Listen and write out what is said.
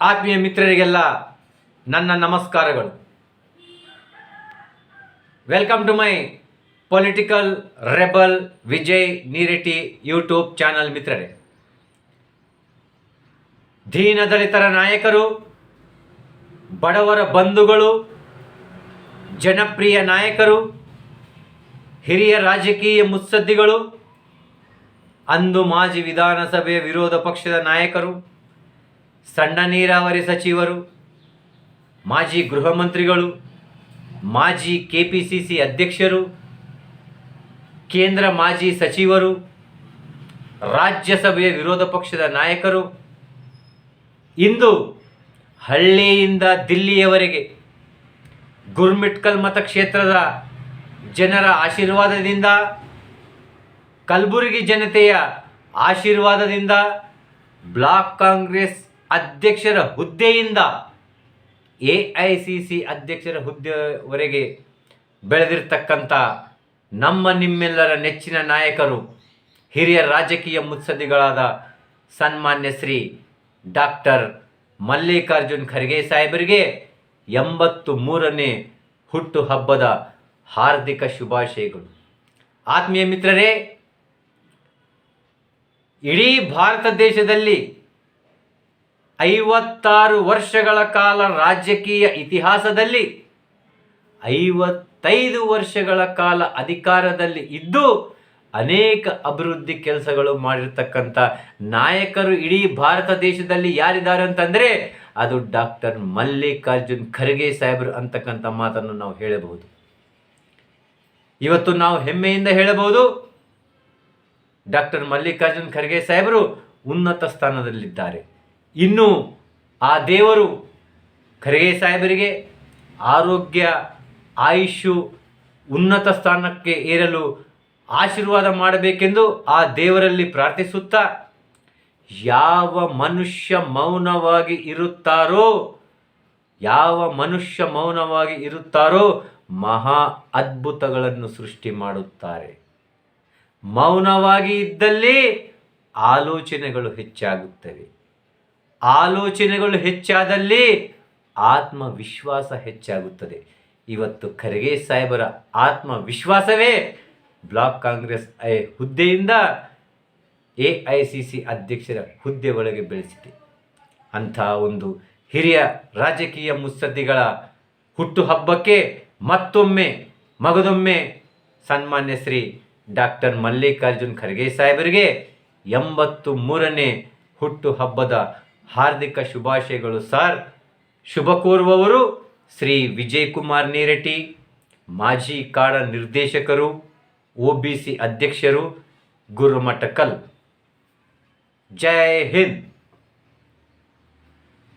ಆತ್ಮೀಯ ಮಿತ್ರರಿಗೆಲ್ಲ ನನ್ನ ನಮಸ್ಕಾರಗಳು. Welcome to my political rebel Vijay Nireti YouTube channel. ಮಿತ್ರರೇ, ದೀನದಲಿತರ ನಾಯಕರು, ಬಡವರ ಬಂಧುಗಳು, ಜನಪ್ರಿಯ ನಾಯಕರು, ಹಿರಿಯ ರಾಜಕೀಯ ಮುತ್ಸದ್ದಿಗಳು, ಅಂದು ಮಾಜಿ ವಿಧಾನಸಭೆಯ ವಿರೋಧ ಪಕ್ಷದ ನಾಯಕರು, ಸಣ್ಣ ನೀರಾವರಿ ಸಚಿವರು, ಮಾಜಿ ಗೃಹ ಮಂತ್ರಿಗಳು, ಮಾಜಿ ಕೆಪಿಸಿಸಿ ಅಧ್ಯಕ್ಷರು, ಕೇಂದ್ರ ಮಾಜಿ ಸಚಿವರು, ರಾಜ್ಯಸಭೆಯ ವಿರೋಧ ಪಕ್ಷದ ನಾಯಕರು ಇಂದು ಹಳ್ಳಿಯಿಂದ ದಿಲ್ಲಿಯವರೆಗೆ ಗುರ್ಮಿಟ್ಕಲ್ ಮತಕ್ಷೇತ್ರದ ಜನರ ಆಶೀರ್ವಾದದಿಂದ, ಕಲಬುರಗಿ ಜನತೆಯ ಆಶೀರ್ವಾದದಿಂದ, ಬ್ಲಾಕ್ ಕಾಂಗ್ರೆಸ್ ಅಧ್ಯಕ್ಷರ ಹುದ್ದೆಯಿಂದ AICC ಅಧ್ಯಕ್ಷರ ಹುದ್ದೆವರೆಗೆ ಬೆಳೆದಿರ್ತಕ್ಕಂಥ ನಮ್ಮ ನಿಮ್ಮೆಲ್ಲರ ನೆಚ್ಚಿನ ನಾಯಕರು, ಹಿರಿಯ ರಾಜಕೀಯ ಮುತ್ಸದ್ದಿಗಳಾದ ಸನ್ಮಾನ್ಯ ಶ್ರೀ ಡಾಕ್ಟರ್ ಮಲ್ಲಿಕಾರ್ಜುನ್ ಖರ್ಗೆ ಸಾಹೇಬರಿಗೆ 83ನೇ ಹುಟ್ಟುಹಬ್ಬದ ಹಾರ್ದಿಕ ಶುಭಾಶಯಗಳು. ಆತ್ಮೀಯ ಮಿತ್ರರೇ, ಇಡೀ ಭಾರತ ದೇಶದಲ್ಲಿ 56 ವರ್ಷಗಳ ಕಾಲ ರಾಜಕೀಯ ಇತಿಹಾಸದಲ್ಲಿ 55 ವರ್ಷಗಳ ಕಾಲ ಅಧಿಕಾರದಲ್ಲಿ ಇದ್ದು ಅನೇಕ ಅಭಿವೃದ್ಧಿ ಕೆಲಸಗಳು ಮಾಡಿರ್ತಕ್ಕಂಥ ನಾಯಕರು ಇಡೀ ಭಾರತ ದೇಶದಲ್ಲಿ ಯಾರಿದ್ದಾರೆ ಅಂತಂದರೆ ಅದು ಡಾಕ್ಟರ್ ಮಲ್ಲಿಕಾರ್ಜುನ್ ಖರ್ಗೆ ಸಾಹೇಬರು ಅಂತಕ್ಕಂಥ ಮಾತನ್ನು ನಾವು ಹೇಳಬಹುದು. ಇವತ್ತು ನಾವು ಹೆಮ್ಮೆಯಿಂದ ಹೇಳಬಹುದು, ಡಾಕ್ಟರ್ ಮಲ್ಲಿಕಾರ್ಜುನ್ ಖರ್ಗೆ ಸಾಹೇಬರು ಉನ್ನತ ಸ್ಥಾನದಲ್ಲಿದ್ದಾರೆ. ಇನ್ನು ಆ ದೇವರು ಖರ್ಗೆ ಸಾಹೇಬರಿಗೆ ಆರೋಗ್ಯ, ಆಯುಷು, ಉನ್ನತ ಸ್ಥಾನಕ್ಕೆ ಏರಲು ಆಶೀರ್ವಾದ ಮಾಡಬೇಕೆಂದು ಆ ದೇವರಲ್ಲಿ ಪ್ರಾರ್ಥಿಸುತ್ತಾ, ಯಾವ ಮನುಷ್ಯ ಮೌನವಾಗಿ ಇರುತ್ತಾರೋ ಮಹಾ ಅದ್ಭುತಗಳನ್ನು ಸೃಷ್ಟಿ ಮಾಡುತ್ತಾರೆ. ಮೌನವಾಗಿ ಇದ್ದಲ್ಲಿ ಆಲೋಚನೆಗಳು ಹೆಚ್ಚಾಗುತ್ತವೆ. ಆಲೋಚನೆಗಳು ಹೆಚ್ಚಾದಲ್ಲಿ ಆತ್ಮವಿಶ್ವಾಸ ಹೆಚ್ಚಾಗುತ್ತದೆ. ಇವತ್ತು ಖರ್ಗೆ ಸಾಹೇಬರ ಆತ್ಮವಿಶ್ವಾಸವೇ ಬ್ಲಾಕ್ ಕಾಂಗ್ರೆಸ್ ಹುದ್ದೆಯಿಂದ AICC ಅಧ್ಯಕ್ಷರ ಹುದ್ದೆ ಒಳಗೆ ಬೆಳೆಸಿದೆ. ಅಂಥ ಒಂದು ಹಿರಿಯ ರಾಜಕೀಯ ಮುತ್ಸದ್ದಿಗಳ ಹುಟ್ಟುಹಬ್ಬಕ್ಕೆ ಮಗದೊಮ್ಮೆ ಸನ್ಮಾನ್ಯ ಶ್ರೀ ಡಾಕ್ಟರ್ ಮಲ್ಲಿಕಾರ್ಜುನ್ ಖರ್ಗೆ ಸಾಹೇಬರಿಗೆ 83ನೇ ಹುಟ್ಟುಹಬ್ಬದ ಹಾರ್ದಿಕ ಶುಭಾಶಯಗಳು ಸರ್. ಶುಭ ಕೋರುವವರು ಶ್ರೀ ವಿಜಯ್ ಕುಮಾರ್ ನೀರೆಟಿ, ಮಾಜಿ ಕಾಡ ನಿರ್ದೇಶಕರು, OBC ಅಧ್ಯಕ್ಷರು, ಗುರುಮಠಕಲ್. ಜೈ ಹಿಂದ್.